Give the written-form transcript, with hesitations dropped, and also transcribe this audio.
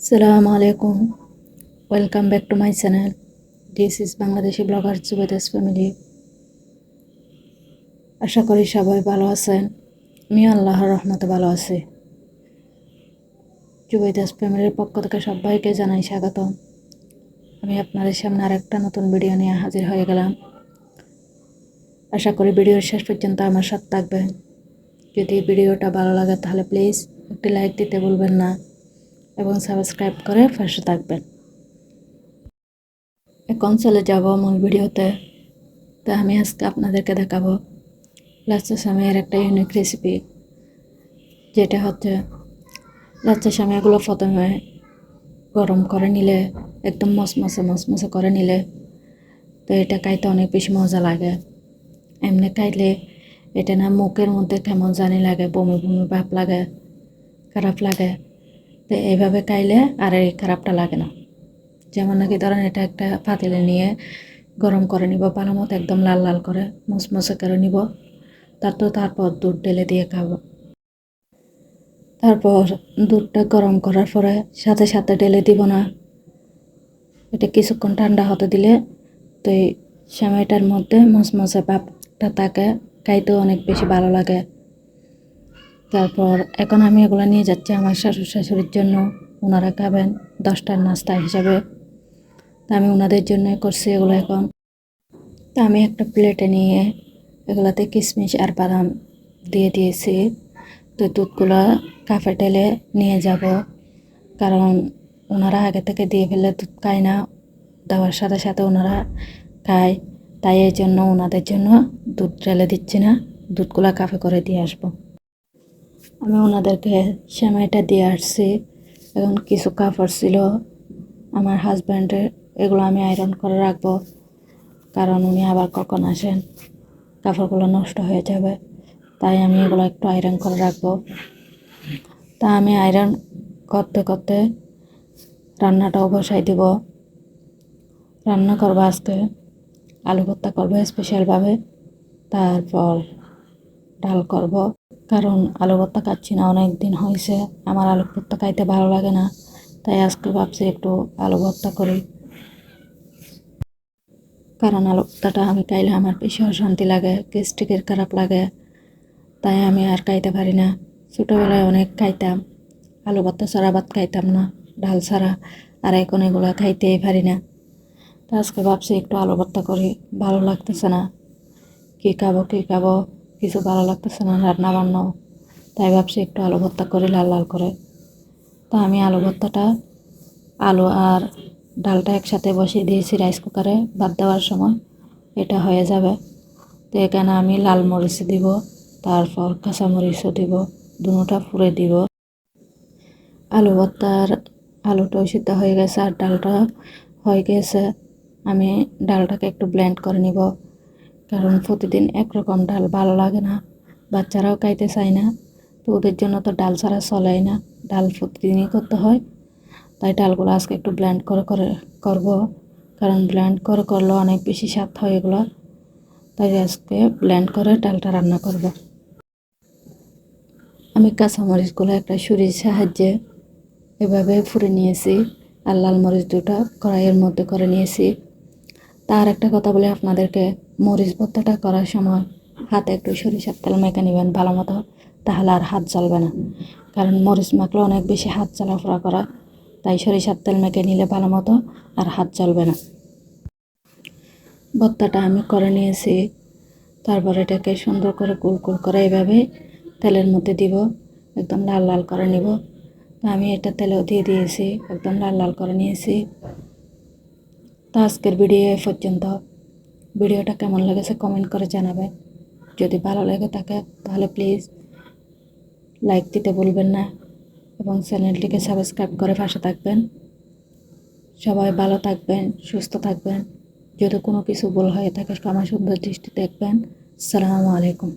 Assalamu alaikum. Welcome back to my channel. This is Bangladeshi blogger Zubaida's family. আশা করি সবাই ভালো আছেন। আমি আল্লাহর রহমতে ভালো আছি। জুবাইদাস ফ্যামিলির পক্ষ থেকে সবাইকে জানাই স্বাগতম। আমি আপনাদের সামনে আরেকটা নতুন ভিডিও নিয়ে হাজির হয়ে গেলাম। আশা করি ভিডিওর শেষ পর্যন্ত আমার সাথে থাকবেন। যদি ভিডিওটা ভালো লাগে তাহলে প্লিজ একটি লাইক দিতে ভুলবেন না এবং সাবস্ক্রাইব করে পাশে থাকবেন। এখন চলে যাব মূল ভিডিওতে। তো আমি আজকে আপনাদেরকে দেখাবো লাচ্চা সেমাইয়ের একটা ইউনিক রেসিপি, যেটা হচ্ছে লাচ্চা সেমাইগুলো প্রথমে গরম করে নিলে একদম মসমসে করে নিলে তো এটা খাইতে অনেক বেশি মজা লাগে। এমনি খাইলে এটা না মুখের মধ্যে কেমন জানি লাগে, বমি বমি ভাব লাগে, খারাপ লাগে। তো এইভাবে খাইলে আর এই খারাপটা লাগে না। যেমন নাকি ধরেন এটা একটা পাতিলে নিয়ে গরম করে নিব, ভালো মতো একদম লাল লাল করে মসমসে করে নিব। তারপর দুধ ঢেলে দিয়ে খাবো। তারপর দুধটা গরম করার পরে সাথে সাথে ঢেলে দিব না, এটা কিছুক্ষণ ঠান্ডা হতে দিলে তো এই সেমাইটার মধ্যে মসমসে ভাবটা থাকে, খাইতেও অনেক বেশি ভালো লাগে। তারপর এখন আমি এগুলো নিয়ে যাচ্ছি আমার শ্বশুর শাশুড়ির জন্য, ওনারা খাবেন 10টার নাস্তা হিসাবে। তা আমি ওনাদের জন্য করছি এগুলো এখন। তা আমি একটা প্লেটে নিয়ে এগুলাতে কিশমিশ আর বাদাম দিয়ে দিয়েছি। তো দুধগুলো কাপে ঢেলে নিয়ে যাব, কারণ ওনারা আগে থেকে দিয়ে ফেললে দুধ খায় না, দেওয়ার সাথে সাথে ওনারা খায়। তাই এই জন্য ওনাদের জন্য দুধ ঢেলে দিচ্ছি না, দুধগুলো কাপে করে দিয়ে আসবো। আমি ওনাদেরকে সেমাইটা দিয়ে আসছি। এখন কিছু কাপড় ছিল আমার হাজব্যান্ডের, এগুলো আমি আয়রন করে রাখবো, কারণ উনি আবার কখন আসেন কাপড়গুলো নষ্ট হয়ে যাবে। তাই আমি এগুলো একটু আয়রন করে রাখবো। তা আমি আয়রন করতে করতে রান্নাটাও বসাই দিব। রান্না করবো আজকে আলু ভর্তা করবো স্পেশালভাবে, তারপর ডাল করব। কারণ আলু ভর্তা খাচ্ছি না, অনেক দিন হয়েছে, আমার আলু ভর্তা খাইতে ভালো লাগে না। তাই আজকে ভাবছি একটু আলু ভর্তা করি, কারণ আলু ভর্তাটা আমি খাইলে আমার বেশি অশান্তি লাগে, গ্যাস্ট্রিকের খারাপ লাগে। তাই আমি আর খাইতে পারি না। ছোটোবেলায় অনেক খাইতাম, আলু ভর্তা ছাড়া ভাত খাইতাম না, ডাল ছাড়া। আর এখন এগুলো খাইতেই পারি না। তা আজকে ভাবছি একটু আলু ভর্তা করি, ভালো লাগতেছে না, কী খাবো কিছু ভালো লাগতেছে না রান্না বান্নাও। তাই ভাবছি একটু আলু ভর্তা করি লাল লাল করে। তা আমি আলু ভর্তাটা আলু আর ডালটা একসাথে বসিয়ে দিয়েছি রাইস কুকারে, ভাত দেওয়ার সময় এটা হয়ে যাবে। তো এখানে আমি লাল মরিচ দিব, তারপর কাঁচা মরিচও দিব, দুটোটা পুড়ে দিব। আলু ভর্তার আলুটাও সিদ্ধ হয়ে গেছে আর ডালটা হয়ে গেছে। আমি ডালটাকে একটু ব্লেন্ড করে নিব, কারণ প্রতিদিন একরকম ডাল ভালো লাগে না, বাচ্চারাও খাইতে চায় না। তো ওদের জন্য তো ডাল ছাড়া চলেই না, ডাল প্রতিদিনই করতে হয়। তাই ডালগুলো আজকে একটু ব্লেন্ড করে করব, কারণ ব্লেন্ড করে করলে অনেক বেশি স্বাদ হয় এগুলো। তাই আজকে ব্লেন্ড করে ডালটা রান্না করব। আমি কাঁচামরিচগুলো একটা ছুরির সাহায্যে এভাবে ফুঁড়ে নিয়েছি, আর লাল মরিচ দুটো কড়াইয়ের মধ্যে করে নিয়েছি। তার একটা কথা বলে আপনাদেরকে, মরিচ ভর্তাটা করার সময় হাতে একটু সরিষার তেল মেখে নেবেন ভালো মতো, তাহলে আর হাত জ্বলবে না। কারণ মরিচ মাখলে অনেক বেশি হাত জ্বালাফোড়া করা, তাই সরিষার তেল মেখে নিলে ভালো মতো আর হাত জ্বলবে না। ভর্তাটা আমি করে নিয়েছি। তারপর এটাকে সুন্দর করে গোল গোল করে এভাবে তেলের মধ্যে দিব, একদম লাল লাল করে নিব। তো আমি এটা তেলেও দিয়ে দিয়েছি, একদম লাল লাল করে নিয়েছি। তো আজকের ভিডিও এ পর্যন্ত। ভিডিওটা কেমন লেগেছে কমেন্ট করে জানাবেন। যদি ভালো লেগে থাকে তাহলে প্লিজ লাইক দিতে ভুলবেন না এবং চ্যানেলটিকে সাবস্ক্রাইব করে পাশে থাকবেন। সবাই ভালো থাকবেন, সুস্থ থাকবেন। যদি কোনো কিছু ভুল হয়ে থাকে ক্ষমা সুন্দর দৃষ্টি দেখবেন। আসসালামু আলাইকুম।